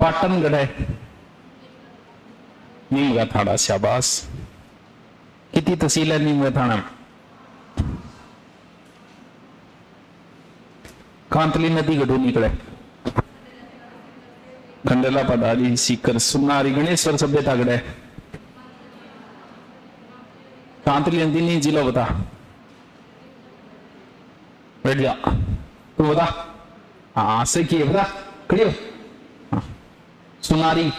पाटनगढ़ है, नीम का थाना, शाबाश। कितनी तहसील है नीम का थाना? कांतली नदी गढ़ू निकले, खंडेला, पदारी, सीकर, सुनारी, गणेश्वर सभ्यता गढ़ है। कांतली नदी नहीं, जिला बता, बैठ जा तू बता। हाँ से किए बता, खड़ी हो। हाँ। सुनारी,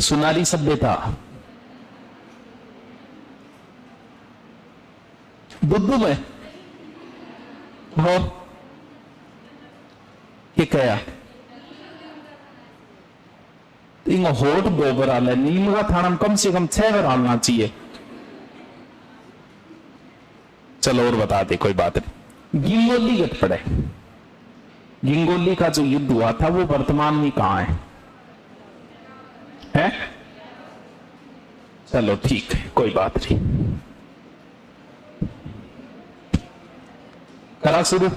सुनारी सभ्यता। बुद्धू में हो ये क्या? इन होट दो बार आले, नीम का थाना में कम से कम 6 बार आना चाहिए। चलो और बता दे, कोई बात नहीं। गिंगोली गट पड़े, गिंगोली का जो युद्ध हुआ था वो वर्तमान में कहां है? चलो ठीक है, कोई बात नहीं। करा शुरू।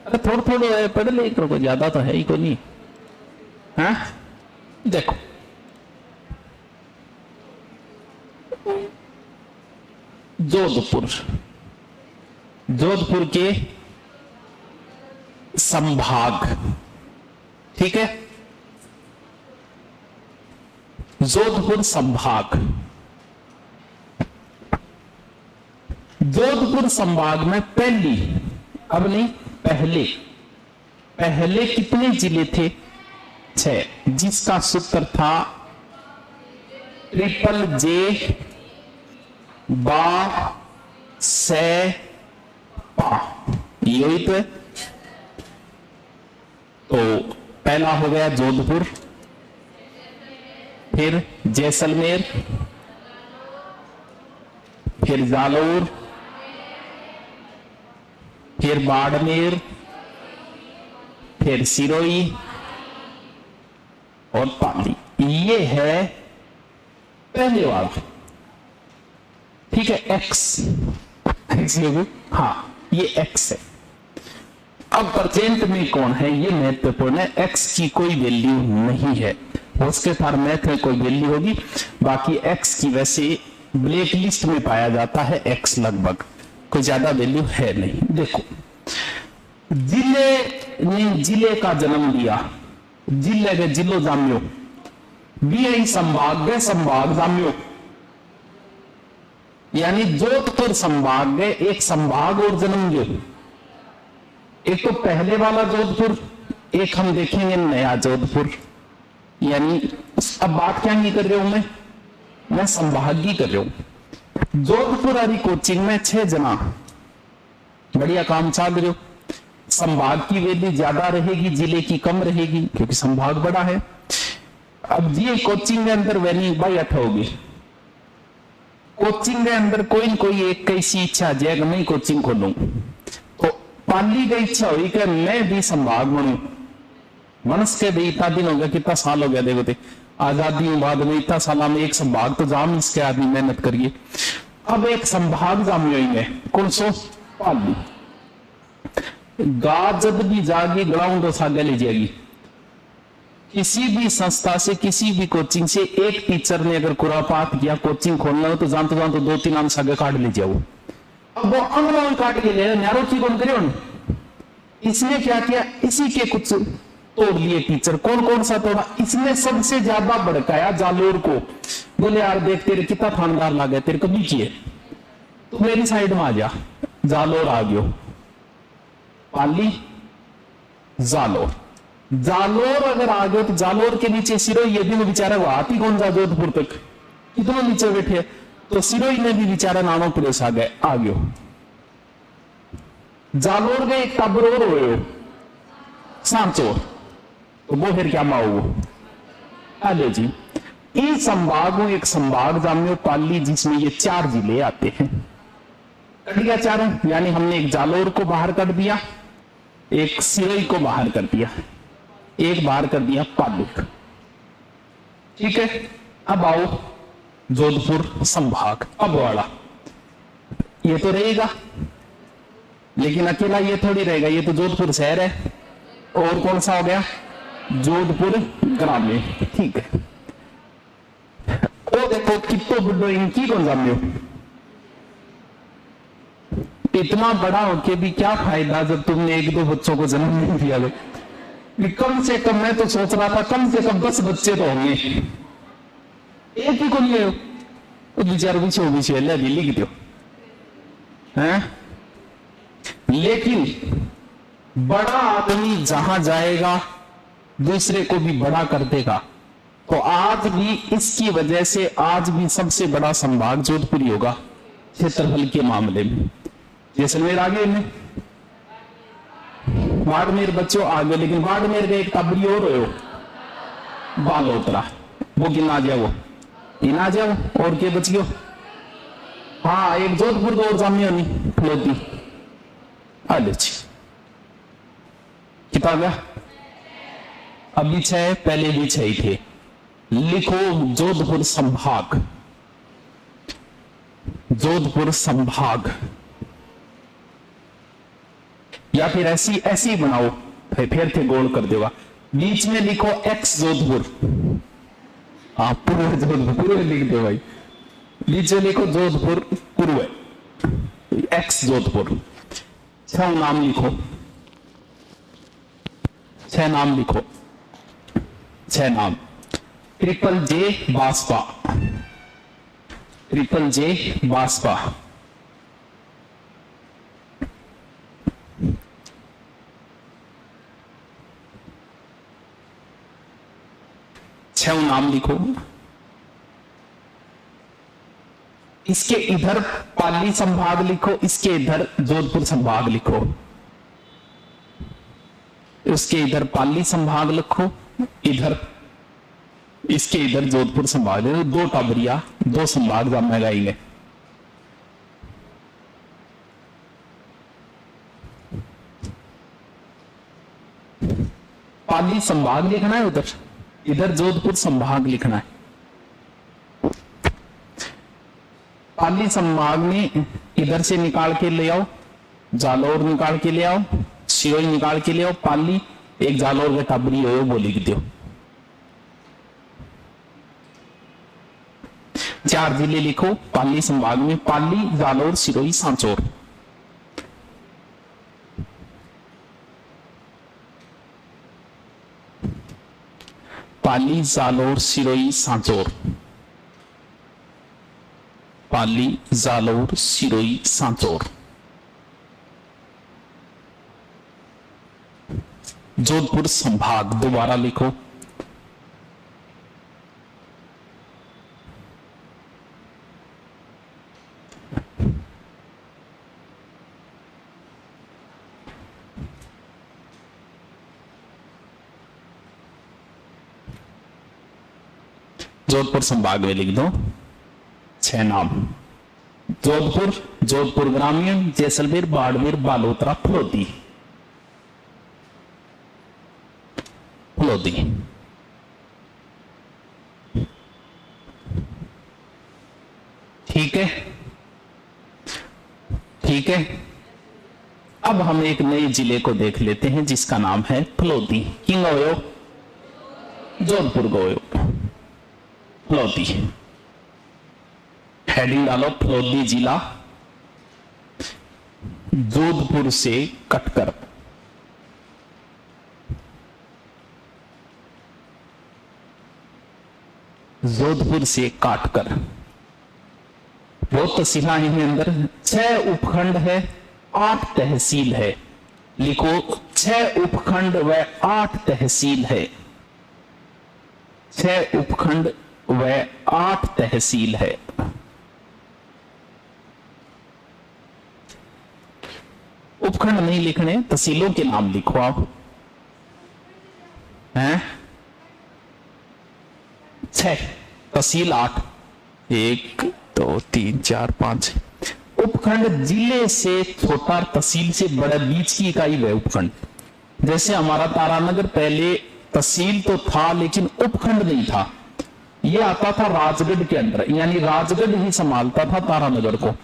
अरे थोड़ा थोड़ा पढ़ ले करो, कोई ज्यादा तो है ही कोई नहीं। हाँ देखो, जोधपुर, जोधपुर के संभाग, ठीक है, जोधपुर संभाग। जोधपुर संभाग में पहली, अब नहीं पहले, पहले कितने जिले थे? 6, जिसका सूत्र था JJJ बा से पा, यही तो है। तो पहला हो गया जोधपुर, फिर जैसलमेर, फिर जालौर, फिर बाड़मेर, फिर सिरोही और पाली। ये है पहले वाला, ठीक है, एक्स। हाँ ये एक्स है। अब प्रेजेंट में कौन है ये महत्वपूर्ण है। एक्स की कोई वैल्यू नहीं है, उसके साथ मैथ में कोई वैल्यू होगी, बाकी एक्स की वैसे ब्लैक लिस्ट में पाया जाता है एक्स, लगभग कोई ज्यादा वैल्यू है नहीं। देखो, जिले ने जिले का जन्म दिया, जिले के जिलो जाम्यो, बी संभाग गए संभाग जाम्यो, यानी जोधपुर संभाग गए एक संभाग और जन्म दियो। एक तो पहले वाला जोधपुर, एक हम देखेंगे नया जोधपुर। यानी अब बात क्या नहीं कर रहा हूं मैं संभाग की कर रहा हूं। जोधपुर वाली कोचिंग में 6 जना बढ़िया काम चाल रहे हो। संभाग की वैल्यू ज्यादा रहेगी, जिले की कम रहेगी, क्योंकि संभाग बड़ा है। अब ये कोचिंग के अंदर वैल्यू बाई 8 होगी। कोचिंग के अंदर कोई न कोई एक कैसी इच्छा जैग मैं कोचिंग खोलूं, तो पाली की इच्छा हुई कि मैं भी संभाग बनूं। मनस के भी इतना दिन हो गया, कितना साल हो गया, देखो थे आजादी बाद में इतना साल में एक संभाग तो जाम इसके आदमी मेहनत करिए। अब एक संभाग जामियोगे कौन सो? पाली। गा जब भी जागी ग्राउंड तो सागे ले जाएगी। किसी भी संस्था से, किसी भी कोचिंग से एक टीचर ने अगर खुरापात किया, कोचिंग खोलना हो तो जानते 2-3 आम सागे काट ले जाओ। अब वो अंगना काट के ले न्यारो की कौन करे? इसने क्या किया, इसी के कुछ तोड़ लिए टीचर। कौन कौन सा तोड़ा? इसने सबसे ज्यादा भड़काया जालोर को। बोले यार देख तेरे कितना थानदार लागे, तेरे कभी किए, तो मेरी साइड में आ जा। जालोर आ गयो, पाली, जालोर। जालोर अगर आ गए तो जालोर के नीचे सिरोही, ये भी बेचारा वो हाथी कौन जा जोधपुर तक, कितना नीचे बैठे, तो सिरोही में भी बेचारा नानो पुलिस आ गयो। जालोर गए एक टाबर और हुए सांचोर, तो वो फिर क्या माओ आले जी। इस संभाग में एक संभाग जामियो पाली, जिसमें ये 4 जिले आते हैं। कट गया चारों, यानी हमने एक जालोर को बाहर कर दिया, एक सिरोही को बाहर कर दिया, एक बाहर कर दिया पाली। ठीक है, अब आओ जोधपुर संभाग। अब वाला ये तो रहेगा, लेकिन अकेला ये थोड़ी रहेगा, ये तो जोधपुर शहर है और कौन सा हो गया? जोधपुर ग्रामीण। ठीक है, वो देखो कितो बुढ़ो इनकी कौन जाने हो। इतना बड़ा होके भी क्या फायदा जब तुमने एक दो बच्चों को जन्म नहीं दिया। तो कम से कम मैं तो सोच रहा था कम से कम 10 बच्चे तो होंगे, एक ही को ले हो तो बेचारे पीछे ले लिख दो हैं। लेकिन बड़ा आदमी जहां जाएगा दूसरे को भी बड़ा कर देगा। तो आज भी इसकी वजह से आज भी सबसे बड़ा संभाग जोधपुर ही होगा क्षेत्रफल के मामले में। जैसलमेर आगे में, बाड़मेर बच्चों आगे, लेकिन बाड़मेर में एक तबरी और हो बालोतरा, वो गिना जाओ, गिना जाओ। और के बच गयो? हाँ, एक जोधपुर को और जामियो नहीं फलोदी। अच्छी किताब है, अभी 6, पहले भी 6 ही थे। लिखो जोधपुर संभाग, जोधपुर संभाग, या फिर ऐसी बनाओ, फिर थे गोल कर देगा। बीच में लिखो एक्स जोधपुर, आप पूर्व जोधपुर पूर्व लिख दो भाई। बीच में लिखो जोधपुर पूर्व, एक्स जोधपुर। 6 नाम लिखो, 6 नाम लिखो, 6 नाम। ट्रिपल जे बासपा, ट्रिपल जे बासपा, छह नाम लिखो। इसके इधर पाली संभाग लिखो, इसके इधर जोधपुर संभाग लिखो, उसके इधर पाली संभाग लिखो, इधर इसके इधर जोधपुर संभाग। 2 टाबरिया 2 संभाग जब मैं गाएंगे। पाली संभाग लिखना है, उधर इधर जोधपुर संभाग लिखना है। पाली संभाग में इधर से निकाल के ले आओ, जालौर निकाल के ले आओ, सिरोही निकाल के ले आओ, पाली एक जालौर का टाबरी हो वो लिख दो। 4 जिले लिखो पाली संभाग में, पाली, जालौर, सिरोही, सांचौर। पाली, जालौर, सिरोही, सांचौर, पाली, जालौर, सिरोही, सांचौर। जोधपुर संभाग दोबारा लिखो, जोधपुर संभाग में लिख दो 6 नाम। जोधपुर, जोधपुर ग्रामीण, जैसलमेर, बाड़मेर, बालोतरा, फलोदी, फलोदी। ठीक है, ठीक है। अब हम एक नए जिले को देख लेते हैं जिसका नाम है फलोदी। किंग गयो? जोधपुर गयो, फलोदी। हेडिंग डालो फलोदी जिला, जोधपुर से कटकर। जोधपुर से काटकर वो तहसील है अंदर। 6 उपखंड है, 8 तहसील है। लिखो 6 उपखंड व 8 तहसील है। 6 उपखंड व 8 तहसील है। उपखंड नहीं लिखने, तहसीलों के नाम लिखो आप हैं। 6 तहसील 8, 1 2 3 4 5। उपखंड जिले से छोटा, तहसील से बड़ा, बीच की इकाई है उपखंड। जैसे हमारा तारानगर पहले तहसील तो था लेकिन उपखंड नहीं था, यह आता था राजगढ़ के अंदर, यानी राजगढ़ ही संभालता था तारानगर को।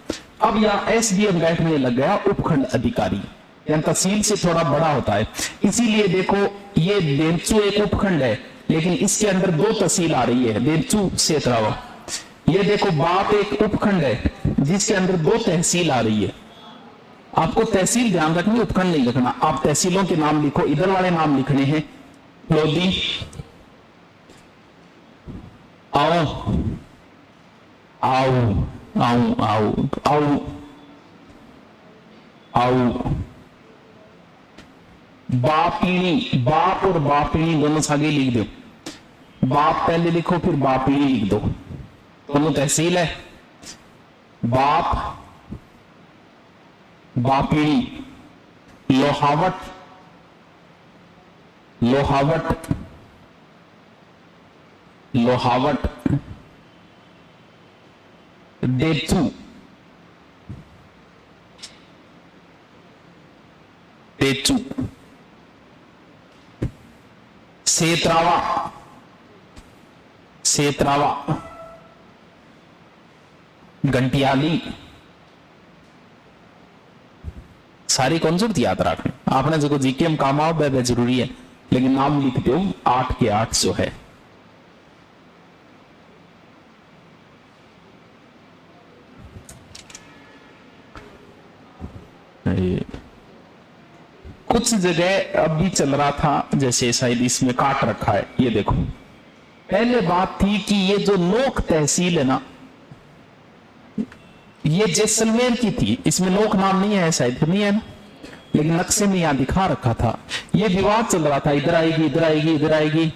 अब यहां एसडीएम बैठने लग गया उपखंड अधिकारी। या तहसील से थोड़ा बड़ा होता है। इसीलिए देखो ये देवचू एक उपखंड है, लेकिन इसके अंदर दो तहसील आ रही है, देवचू सेतरावा। ये देखो बाप एक उपखंड है जिसके अंदर दो तहसील आ रही है। आपको तहसील ध्यान रखनी, उपखंड नहीं रखना। आप तहसीलों के नाम लिखो, इधर वाले नाम लिखने हैं, लोधी, आओ आओ आओ आओ आओ आओ, बापीणी, बाप और बापीणी दोनों सागे लिख दो। बाप पहले लिखो फिर बापीणी लिख दो, दोनों तहसील है। बाप बापीणी, लोहावट, लोहावट, लोहावट, देवचू, देवचू, सेतरावा, सेतरावा, घंटियाली। सारी कॉन्सेप्ट याद रखना, आपने जो जीके में काम आओ वह जरूरी है, लेकिन नाम लिख दो 8 के 8 जो है। कुछ जगह अब भी चल रहा था, जैसे शायद इसमें काट रखा है, ये देखो। पहले बात थी कि ये जो नोक तहसील है ना, ये जैसलमेर की थी, इसमें नोक नाम नहीं है, शायद नहीं है ना, लेकिन नक्शे में यहां दिखा रखा था। ये विवाद चल रहा था, इधर आएगी इधर आएगी इधर आएगी।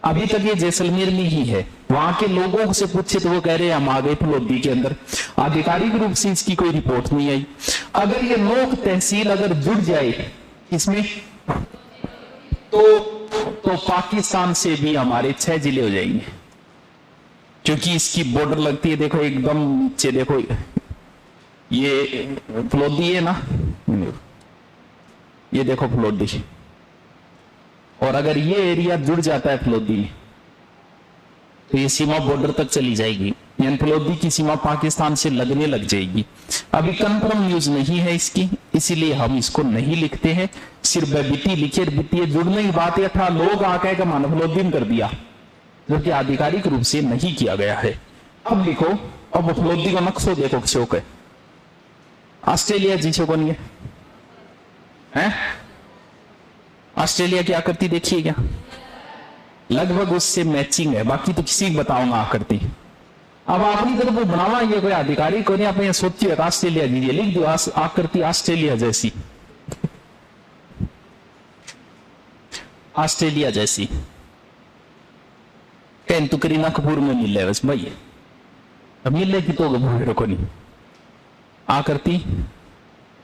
अभी तक ये जैसलमेर में ही है। वहां के लोगों से पूछे तो वो कह रहे हैं हम आ गए फलोदी के अंदर। आधिकारिक रूप से इसकी कोई रिपोर्ट नहीं आई। अगर ये नोक तहसील अगर जुड़ जाए इसमें तो पाकिस्तान से भी हमारे 6 जिले हो जाएंगे, क्योंकि इसकी बॉर्डर लगती है। देखो एकदम नीचे देखो, ये फलोदी है ना, ये देखो फलोदी। और अगर ये एरिया जुड़ जाता है फलोदी में तो ये सीमा बॉर्डर तक चली जाएगी, यानी फलोदी की सीमा पाकिस्तान से लगने लग जाएगी। अभी कंफर्म न्यूज नहीं है इसकी, इसीलिए हम इसको नहीं लिखते हैं, सिर्फ बीती लिखे। बीती जुड़ने की बात है था, लोग आके का मान फलोदी में कर दिया, जो कि आधिकारिक रूप से नहीं किया गया है। अब लिखो, अब फलोदी का नक्शो देखो शोक है, ऑस्ट्रेलिया जिसे को नहीं है, ऑस्ट्रेलिया क्या करती देखिए क्या, लगभग उससे मैचिंग है, बाकी तो किसी को बताऊंगा आकृति। अब अपनी तरफ बनावा, ये कोई आधिकारिक को नहीं, आप सोचिए ऑस्ट्रेलिया दीजिए, लिख दो आकृति ऑस्ट्रेलिया जैसी, ऑस्ट्रेलिया जैसी। कहीं तो करीना कपूर में मिल रहा बस भाई, अब मिल की तो को नहीं आकृति।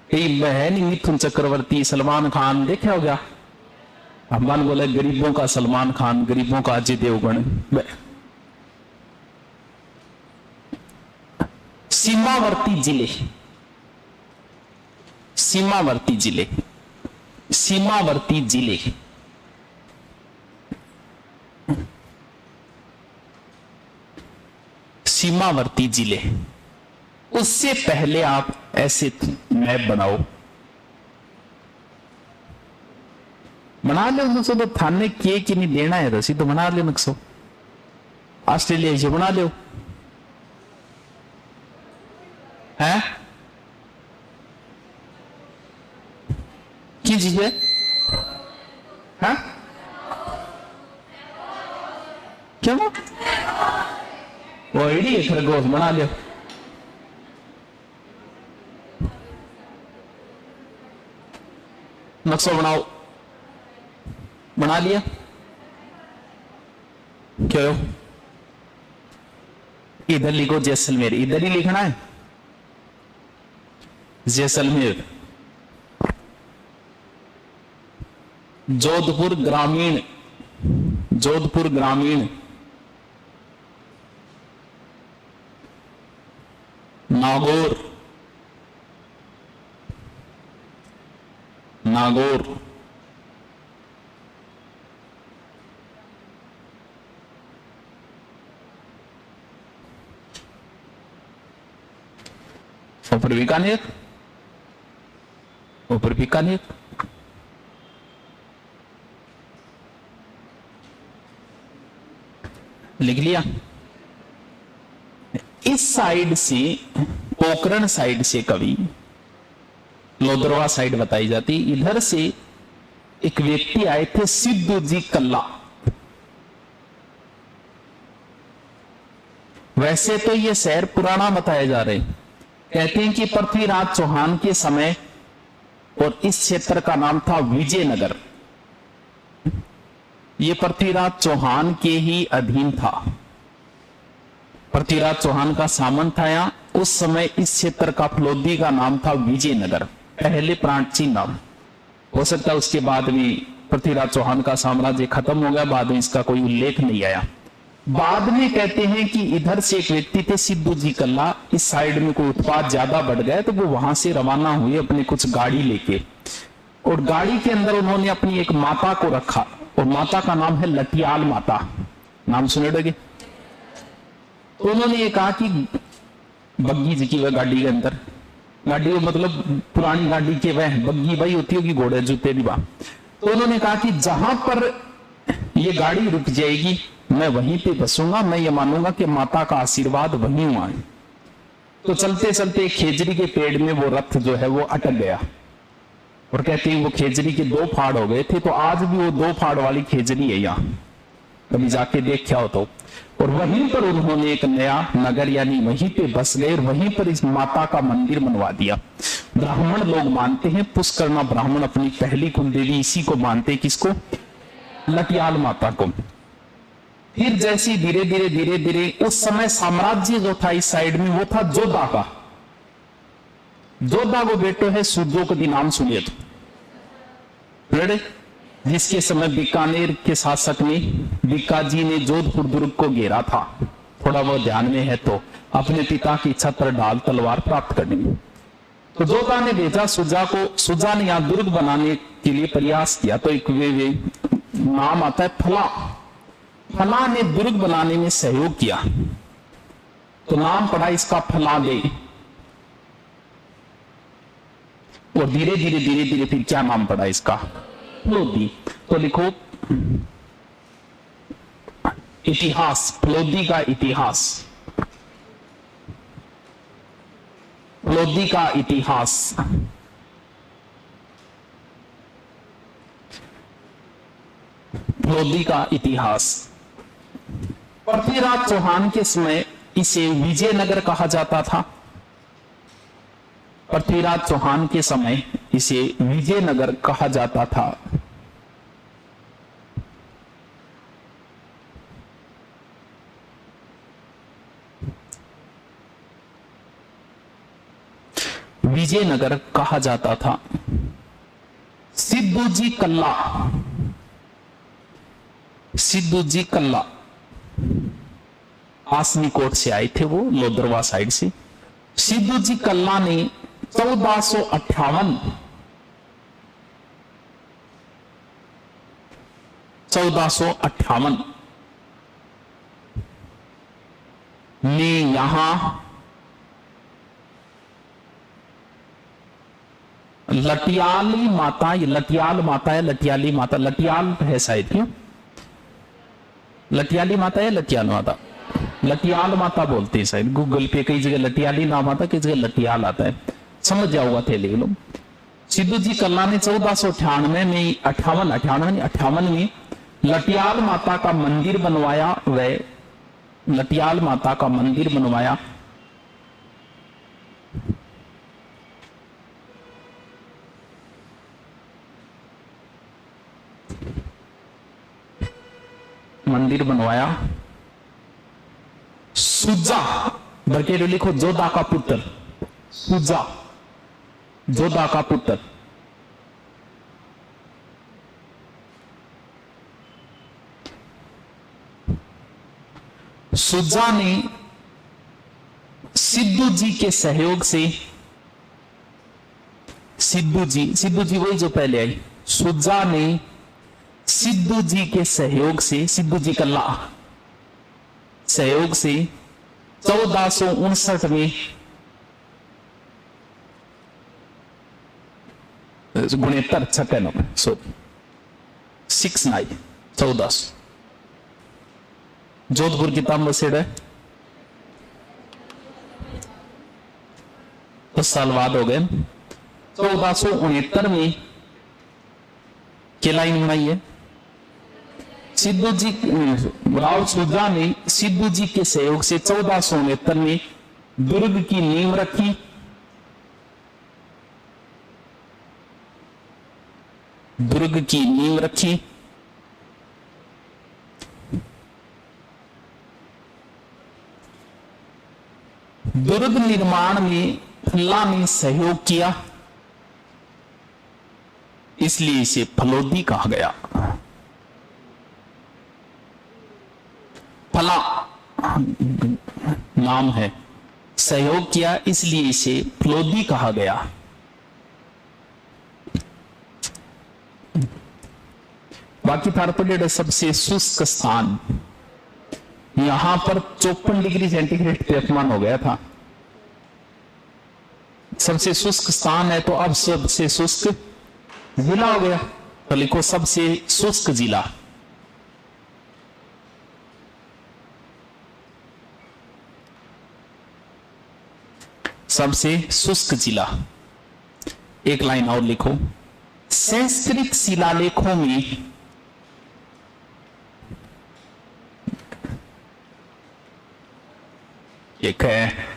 कई है नहीं, मिथुन चक्रवर्ती, सलमान खान देखा होगा। अम्बान बोले गरीबों का सलमान खान, गरीबों का अजय देवगन। सीमावर्ती जिले, सीमावर्ती जिले, सीमावर्ती जिले, सीमावर्ती जिले। उससे पहले आप ऐसे मैप बनाओ, बना लो नक्शो, तो थाने के कि नहीं देना है रसी तो बना लो नक्शो, ऑस्ट्रेलिया से बना लो है। की चीज है, हाँ? क्या वो आईडी है, खरगोश बना लो। नक्शा बनाओ, बना लिया क्या हो? इधर लिखो जैसलमेर, इधर ही लिखना है जैसलमेर। जोधपुर ग्रामीण, जोधपुर ग्रामीण, नागौर, नागौर, ऊपर बीकानेर, ऊपर बीकानेर। लिख लिया। इस साइड से, पोखरण साइड से कवि, लोदरवा साइड बताई जाती, इधर से एक व्यक्ति आए थे सिद्धू जी कल्ला। वैसे तो ये शहर पुराना बताए जा रहे, कहते हैं कि पृथ्वीराज चौहान के समय, और इस क्षेत्र का नाम था विजयनगर। ये पृथ्वीराज चौहान के ही अधीन था। पृथ्वीराज चौहान का सामंत आया उस समय इस क्षेत्र का फलोदी का नाम था विजयनगर, पहले प्राचीन नाम। हो सकता है उसके बाद भी पृथ्वीराज चौहान का साम्राज्य खत्म हो गया, बाद में इसका कोई उल्लेख नहीं आया। बाद में कहते हैं कि इधर से एक व्यक्ति थे सिद्धू जी कल्ला, इस साइड में कोई उत्पाद ज्यादा बढ़ गए तो वो वहां से रवाना हुए अपने कुछ गाड़ी लेके, और गाड़ी के अंदर उन्होंने अपनी एक माता को रखा, और माता का नाम है लटियाल माता। नाम सुने दोगे? तो उन्होंने ये कहा कि बग्गी जी की वह गाड़ी के अंदर, गाड़ी मतलब पुरानी गाड़ी के वह बग्गी भाई होती होगी, घोड़े जूते भी। तो उन्होंने कहा कि जहां पर ये गाड़ी रुक जाएगी मैं वहीं पे बसूंगा, मैं ये मानूंगा कि माता का आशीर्वाद वहीं हुआ है। तो चलते चलते खेजड़ी के पेड़ में वो रथ जो है वो अटक गया, और कहते हैं वो खेजड़ी के 2 फाड़ हो गए थे। तो आज भी वो 2 फाड़ वाली खेजड़ी है यहाँ, कभी जाके देखा हो तो। और वहीं पर उन्होंने एक नया नगर यानी वहीं पे बस गए, और वहीं पर इस माता का मंदिर बनवा दिया। ब्राह्मण लोग मानते हैं, पुष्करमा ब्राह्मण अपनी पहली कुलदेवी इसी को मानते, किसको? लटियाल माता को। फिर जैसी धीरे धीरे धीरे धीरे उस समय साम्राज्य जो था इस साइड में वो था जोधा का। जोधा को बेटो है सूर्योक दी, नाम सुनिए तो, जिसके समय बीकानेर के शासक ने, बीकाजी ने जोधपुर दुर्ग को घेरा था। थोड़ा बहुत ध्यान में है तो अपने पिता की छत्र ढाल तलवार प्राप्त करने में। तो जोधा ने भेजा सुजा को, सुजा ने यहां दुर्ग बनाने के लिए प्रयास किया। तो एक वे नाम आता है फला, फला ने दुर्ग बनाने में सहयोग किया, तो नाम पड़ा इसका फलादे। और धीरे धीरे धीरे धीरे फिर क्या नाम पड़ा इसका? फलोदी। तो लिखो इतिहास, फलोदी का इतिहास, फलोदी का इतिहास। फलोदी का इतिहास। पृथ्वीराज चौहान के समय इसे विजयनगर कहा जाता था। पृथ्वीराज चौहान के समय इसे विजयनगर कहा जाता था। विजयनगर कहा जाता था। सिद्धू जी कल्ला, सिद्धू जी कल्ला आसनी कोट से आए थे, वो लोदरवा साइड से। सिद्धू जी कल्ला ने 1458 में यहां लटियाली माता, ये लटियाल माता है, लटियाली माता, लटियाल है शायद, क्यों लटियाली माता है, लटियाल माता, लटियाल माता बोलते हैं शायद। गूगल पे कई जगह लटियाली नाम आता है, कई जगह लटियाल आता है, समझ जाओगा थे लिख लो। सिद्धू जी कल्ला ने 1498 में 58 में लटियाल माता का मंदिर बनवाया। वह लटियाल माता का मंदिर बनवाया। मंदिर बनवाया। सुजा, बरकेडो लिखो, जोधा का पुत्र, सुजा, जोधा का पुत्र। सुजा ने सिद्धू जी के सहयोग से, सिद्धू जी वही जो पहले आई, सुजा ने सिद्धू जी के सहयोग से, सिद्धू जी कल्ला सहयोग से 1459 में गुणेतर 96 सॉरी 69 1400। जोधपुर किताब बसेड़ है 10 साल बाद हो गए। 1469 में क्या लाइन बनाई है? सिद्धू जी राव सुजा ने सिद्धू जी के सहयोग से 1469 में दुर्ग की नींव रखी। दुर्ग की नींव रखी। दुर्ग निर्माण में फल्ला ने सहयोग किया, इसलिए इसे फलोदी कहा गया। फला नाम है, सहयोग किया इसलिए इसे फलोदी कहा गया। बाकी थारपडेड सबसे शुष्क स्थान, यहां पर 54 डिग्री सेंटीग्रेड तापमान हो गया था। सबसे शुष्क स्थान है तो अब सबसे शुष्क जिला हो गया, तो लिखो सबसे शुष्क जिला। सबसे शुष्क जिला। एक लाइन और लिखो, संस्कृत शिलालेखों में एक है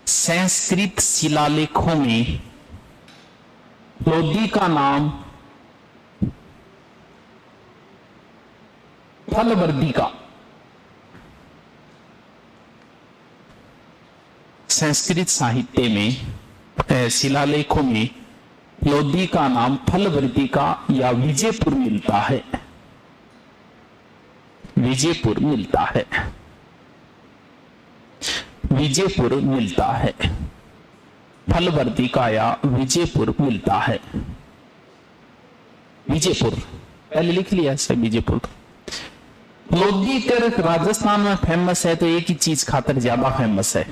संस्कृत शिलालेखों में लोदी का नाम फलवर्धिका। संस्कृत साहित्य में शिलालेखों में लोदी का नाम फलवर्धिका या विजयपुर मिलता है। विजयपुर मिलता है, विजयपुर मिलता है, फलवर्धिका या विजयपुर मिलता है। विजयपुर पहले लिख लिया है विजयपुर। लोदी कर राजस्थान में फेमस है तो एक ही चीज खातर ज्यादा फेमस है,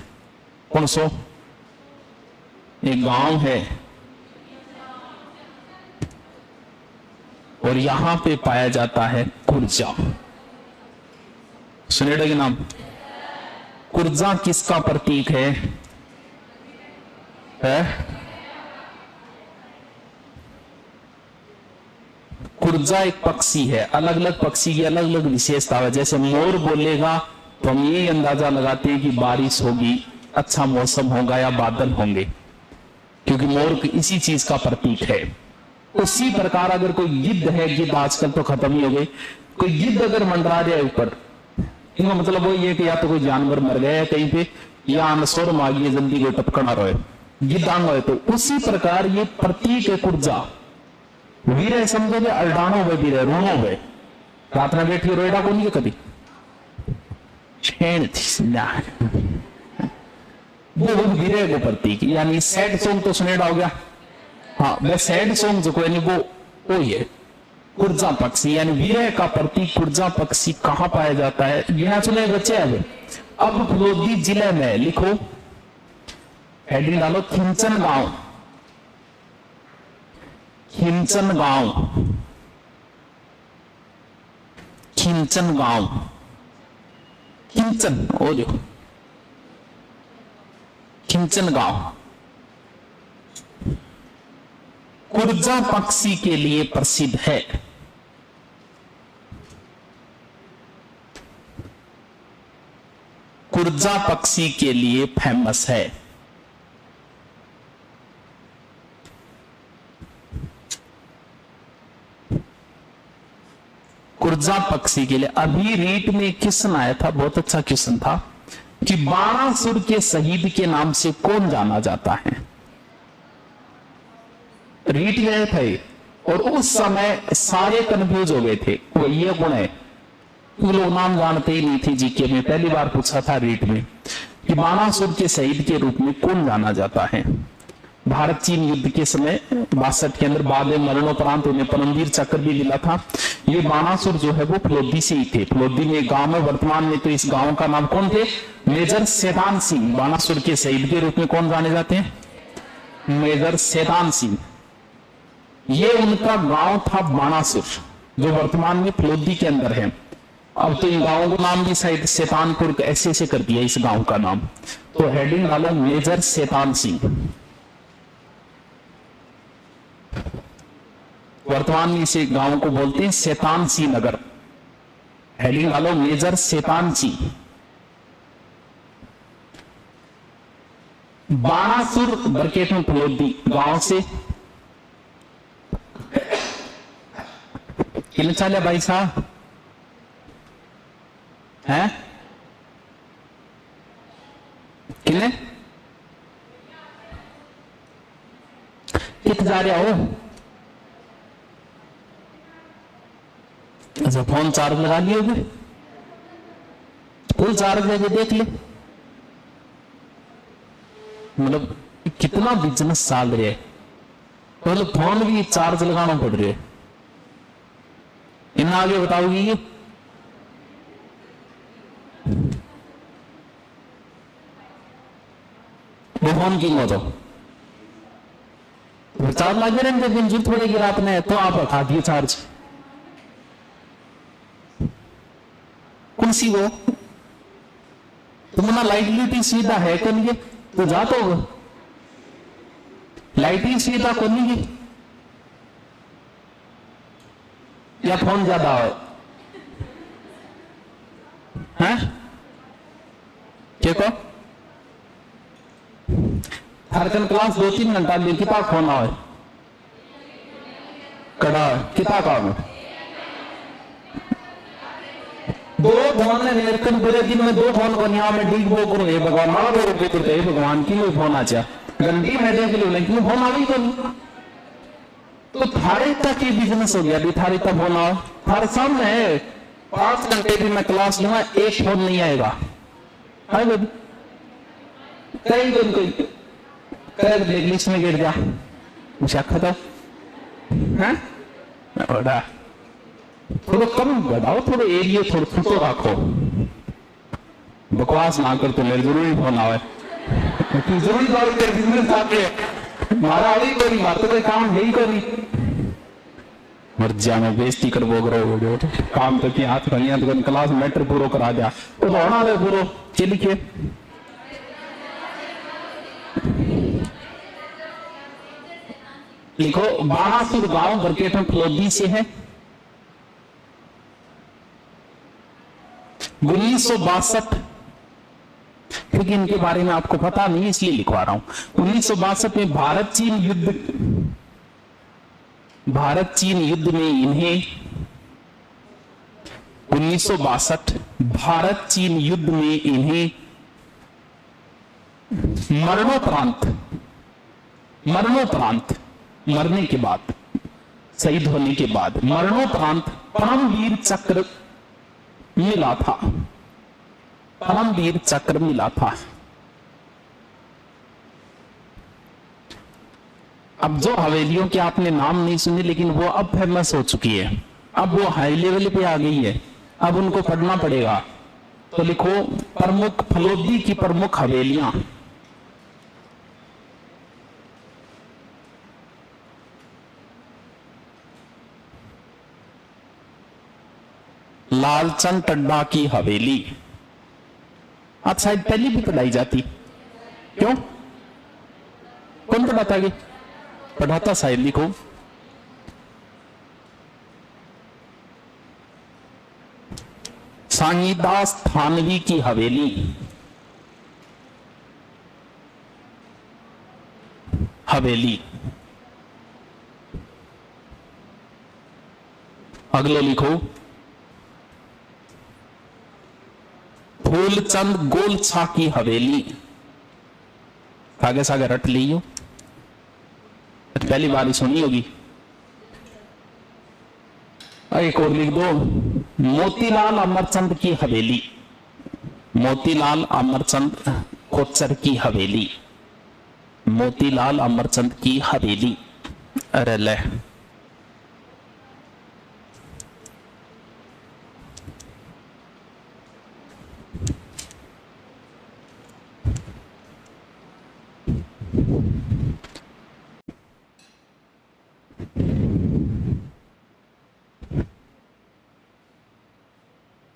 कौन सो? एक गांव है और यहां पे पाया जाता है कुर्जा। सुनेगा के नाम? कुर्जा किसका प्रतीक है? कुर्जा एक पक्षी है, अलग अलग पक्षी की अलग अलग विशेषता है। जैसे मोर बोलेगा तो हम ये अंदाजा लगाते हैं कि बारिश होगी, अच्छा मौसम होगा या बादल होंगे, क्योंकि मोर इसी चीज का प्रतीक है। उसी प्रकार अगर कोई गिद्ध है, गिद्ध आजकल तो खत्म ही हो गए, कोई गिद्ध अगर मंडरा रहा है ऊपर, इनका मतलब वो ये कि या तो कोई जानवर मर गया है कहीं पे, या अनसोर मांगी जल्दी कोई टपकना रहे, गिद्धांग हो। तो उसी प्रकार ये प्रतीक है कुर्जा। वीर समझो अल्डानो हुए, वीर रोनो हुए, रात में बैठी रोएडा को नहीं कभी वो वीरे को प्रतीक। यानी सैड सॉन्ग तो सुनेड़ा हो गया, हाँ वह सैड सॉन्ग जो कोई वो ये कुर्जा पक्षी यानी वीरे का प्रतीक कुर्जा पक्षी कहां पाया जाता है? यहां सुने बच्चे है। अब फलोदी जिले में लिखो, हेडिंग डालो, खिंचन गांव। खिंचन गांव, खिंचन गांव, खिंचन ओ देखो खिंचन गांव कुर्जा पक्षी के लिए प्रसिद्ध है। कुर्जा पक्षी के लिए फेमस है। कुर्जा पक्षी के लिए। अभी रीट में क्वेश्चन आया था, बहुत अच्छा क्वेश्चन था, कि बाणासुर के शहीद के नाम से कौन जाना जाता है? रीट गए थे और उस समय सारे कंफ्यूज हो गए थे, वो ये कौन है, लोग नाम जानते ही नहीं थे। जीके में पहली बार पूछा था रीट में कि बाणासुर के शहीद के रूप में कौन जाना जाता है। भारत चीन युद्ध के समय 62 के अंदर बाद में मरणोपरांत उन्हें परमवीर चक्र भी मिला था। ये बाणासुर जो है वो फलोदी से ही थे। फलोदी में एक गांव है वर्तमान में, तो इस गांव का नाम कौन थे? मेजर शैतान सिंह। बाणासुर के शहीद के रूप में कौन जाने जाते हैं? मेजर शैतान सिंह। ये उनका गांव था बाणासुर, जो वर्तमान में फलोदी के अंदर है। अब तो इन गांवों का नाम भी शायद शैतानपुर ऐसे से कर दिया इस गांव का नाम। तो हेडिंग डालो मेजर शैतान सिंह। वर्तमान में इसे गांव को बोलते हैं शैतान सिंह नगर। हेडिंग डालो मेजर शैतान सिंह। बाणासुर ब्रैकेट में फलोदी गांव से कितने चाले भाई साहब हैं? कितने कित जा रहे हो? अच्छा, फोन चार्ज लगा लिए होगे? फुल चार्ज लेके देख ले, मतलब कितना बिजनेस चल रहा है। मतलब फोन भी चार्ज लगाना पड़ रहा है। इन आगे बताओगी ये वो फोन की मौत चार्ज लगे रहेंगे, दिन जरूरत पड़ेगी रात में तो आप रखा दिए चार्ज। कौन सी वो तुम्हारा लाइटलिटी सुविधा है क्या? नहीं तो जा तो लाइटिंग सुविधा को नहीं या फोन ज्यादा है? क्या को हरकन क्लास 2-3 घंटा लिए कितना फोन आए कड़ा कितना काम दो फोन है मेरे पूरे दिन में 2 फोन को यहाँ में डीग बो करूँ। हे भगवान मारा मेरे पुत्र हे भगवान की कोई फोन आ जा गंदी मैं देख ली लेकिन फोन आ गई तो नहीं। तो थारे तक ये बिजनेस हो गया। थारे तक फोन आओ थारे सामने है। 5 घंटे भी मैं क्लास लूंगा, एक फोन नहीं आएगा। है बेबी कहीं दिन कोई कर ब्लैकलिस्ट में गिर जा मुझे खत्म है। बड़ा थोड़ा कम बढ़ाओ, थोड़ा एरिया थोड़ा फुटो रखो। बकवास ना कर तो मेरे जरूरी फोन आवे जरूरी बात तेरे बिजनेस आके मारा अभी कोई बात तो काम है ही कोई मर्जिया में बेइज्जती कर बोग रहे हो काम तो की हाथ रंगिया तो क्लास मैटर पूरा करा दिया तो होना है पूरा के लिखे लिखो बाणासुर गांव ब्रैकेट में फलोदी से है। 1962 क्योंकि इनके बारे में आपको पता नहीं इसलिए लिखवा रहा हूं। 1962 में भारत चीन युद्ध में इन्हें 1962 भारत चीन युद्ध में इन्हें मरणोपरांत मरने के बाद शहीद होने के बाद मरणोपरांत परमवीर चक्र मिला था। परमवीर चक्र मिला था। अब जो हवेलियों के आपने नाम नहीं सुने लेकिन वो अब फेमस हो चुकी है, अब वो हाई लेवल पे आ गई है, अब उनको पढ़ना पड़ेगा। तो लिखो प्रमुख फलोदी की प्रमुख हवेलियां। लालचंद टड्डा की हवेली। आज शायद पहली भी पढ़ाई जाती, क्यों कौन पढ़ाता है? पढ़ाता शायद लिखो साईदास थानवी की हवेली। हवेली अगले लिखो फूलचंद गोलछा की हवेली। आगे सागे रट ली हो, पहली बार ही सुनी होगी। एक और लिख दो मोतीलाल अमरचंद की हवेली। मोतीलाल अमरचंद कोचर की हवेली। मोतीलाल अमरचंद की हवेली। अरे ले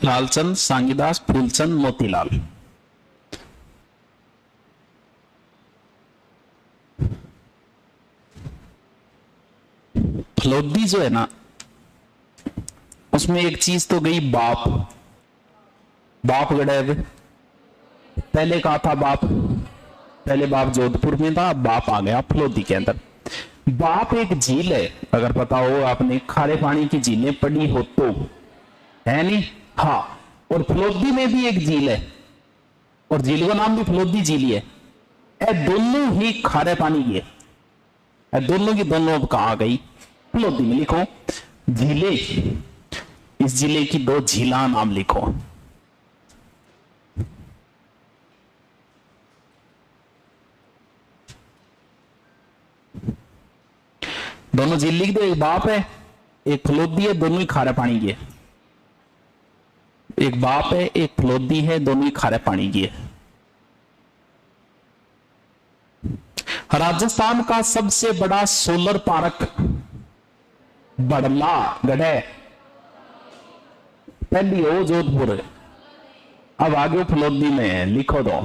लालचंद, सांगीदास, फूलचंद, मोतीलाल। फलोदी जो है ना, उसमें एक चीज तो गई बाप। बाप गड़े, पहले कहा था बाप, पहले बाप जोधपुर में था, बाप आ गया फलोदी के अंदर। बाप एक झील है, अगर पता हो आपने, खारे पानी की झीलें पड़ी हो तो, है नहीं? हाँ, और फलोदी में भी एक झील है, और झील का नाम भी फलोदी झील है। ये दोनों ही खारे पानी की है, दोनों की दोनों अब कहाँ गई? फलोदी में। लिखो झीले, इस जिले की दो झीला नाम लिखो। दोनों झील लिख दो, एक बाप है एक फलोदी है, दोनों ही खारे पानी की है। एक बाप है एक फलोदी है, दोनों ही खारे पानी की है। राजस्थान का सबसे बड़ा सोलर पार्क बड़ला गढ़े, पहली हो जोधपुर, अब आगे फलोदी में है, लिखो दो।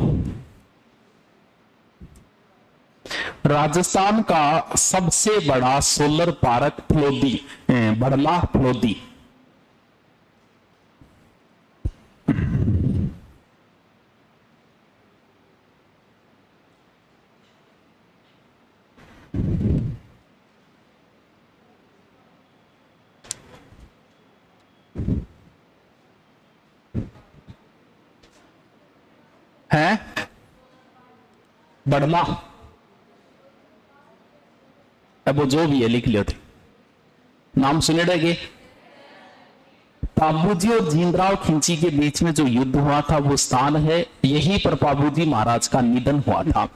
राजस्थान का सबसे बड़ा सोलर पार्क फलोदी, बड़ला फलोदी। है बड़ला, अब वो जो भी है लिख लियो थे, नाम सुने रहेंगे। पाबूजी और जींदराव खिंची के बीच में जो युद्ध हुआ था वो स्थान है, यहीं पर पाबूजी महाराज का निधन हुआ था।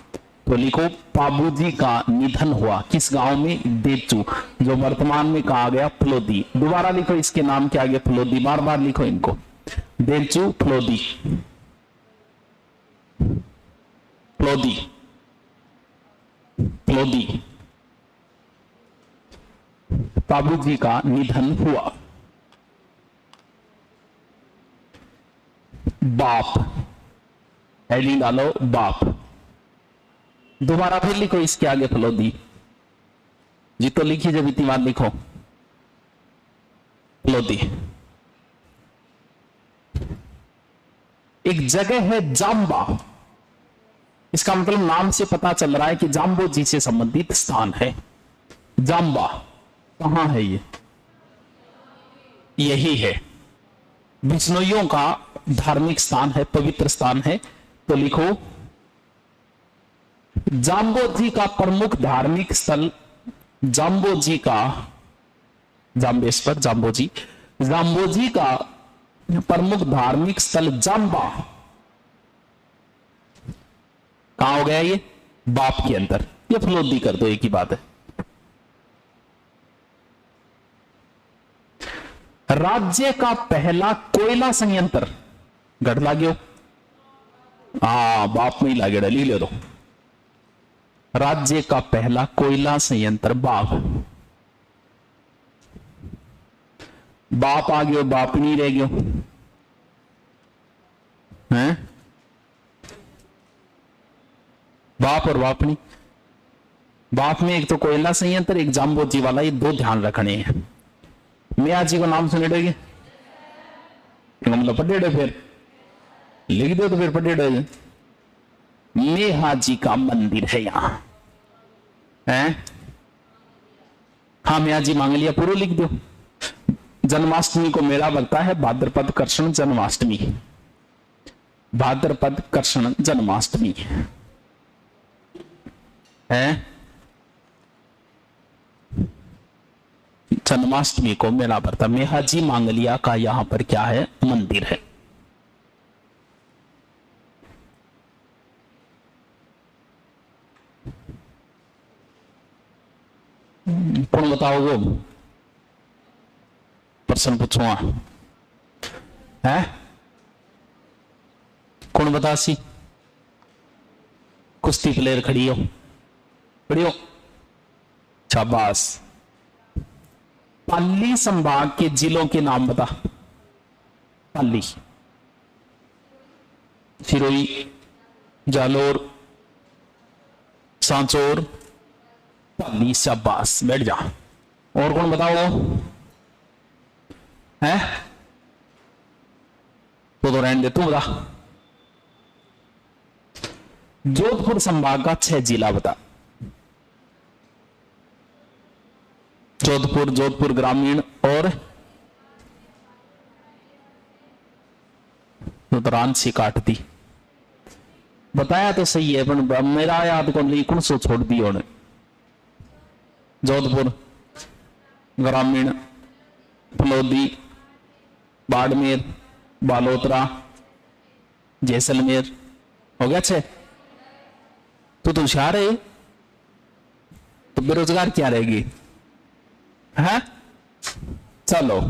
तो लिखो पाबूजी का निधन हुआ किस गांव में? देचू, जो वर्तमान में कहा गया फलोदी। दोबारा लिखो इसके नाम के आगे फलोदी, बार बार लिखो इनको, देचू फलोदी, फलोदी, फलोदी। बाबूजी का निधन हुआ। बाप, हेडिंग डालो बाप। दोबारा फिर लिखो इसके आगे फलोदी जी, तो लिखिए जब इतनी बार लिखो फलोदी। एक जगह है जाम्बा, इसका मतलब नाम से पता चल रहा है कि जाम्बो जी से संबंधित स्थान है। जाम्बा कहां है? ये यही है, बिश्नोइयों का धार्मिक स्थान है, पवित्र स्थान है। तो लिखो जाम्बो जी का प्रमुख धार्मिक स्थल, जाम्बो जी का, जाम्बेश्वर जाम्बो जी का प्रमुख धार्मिक स्थल जाम्बा कहां हो गया? ये बाप के अंदर, ये फलोदी कर दो, एक ही बात है। राज्य का पहला कोयला संयंत्र गढ़ लाग्यो, बाप में ही लागे, डली ले दो। राज्य का पहला कोयला संयंत्र बाप, बाप आ गयो, बाप नहीं रह गयो हैं? बाप और बापनी, बाप में एक तो कोयला संयंत्र, एक जाम्बो जी वाला, ये दो ध्यान रखने हैं। मियाँ जी को नाम सुने दोगे? मतलब पटेड़े, फिर लिख दो तो फिर पटेड़े। मेहा जी का मंदिर है यहां, है? हाँ मियाँ जी मांग लिया, पूरा लिख दो। जन्माष्टमी को मेला लगता है, भाद्रपद कृष्ण जन्माष्टमी, भाद्रपद कृष्ण जन्माष्टमी है। जन्माष्टमी को मेला भरता। मेहाजी मांगलिया का यहां पर क्या है? मंदिर है। कौन बताओ? वो प्रश्न पूछूंगा, है? कौन बता सी? कुश्ती प्लेयर खड़ी हो, खड़ी हो, शाबाश। पाली संभाग के जिलों के नाम बता। पाली, सिरोही, जालोर, सांचौर, पाली। शाबाश, बैठ जा। और कौन बताओ है? तो रहने दे, तू बता। जोधपुर संभाग का 6 जिला बता। जोधपुर, जोधपुर ग्रामीण और तो रांची काट दी। बताया तो सही है, पर मेरा याद कौन ली, कौन सो छोड़ दी उन्हें। जोधपुर ग्रामीण, फलोदी, बाड़मेर, बालोतरा, जैसलमेर, हो गया 6। तो होशियार है, तो बेरोजगार क्या रहेगी है? चलो,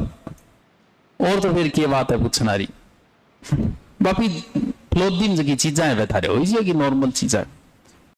और तो फिर क्या बात है पूछना रही। बाकी फ्लोदिन की चीजें है, बता रहे हो, नॉर्मल चीजें।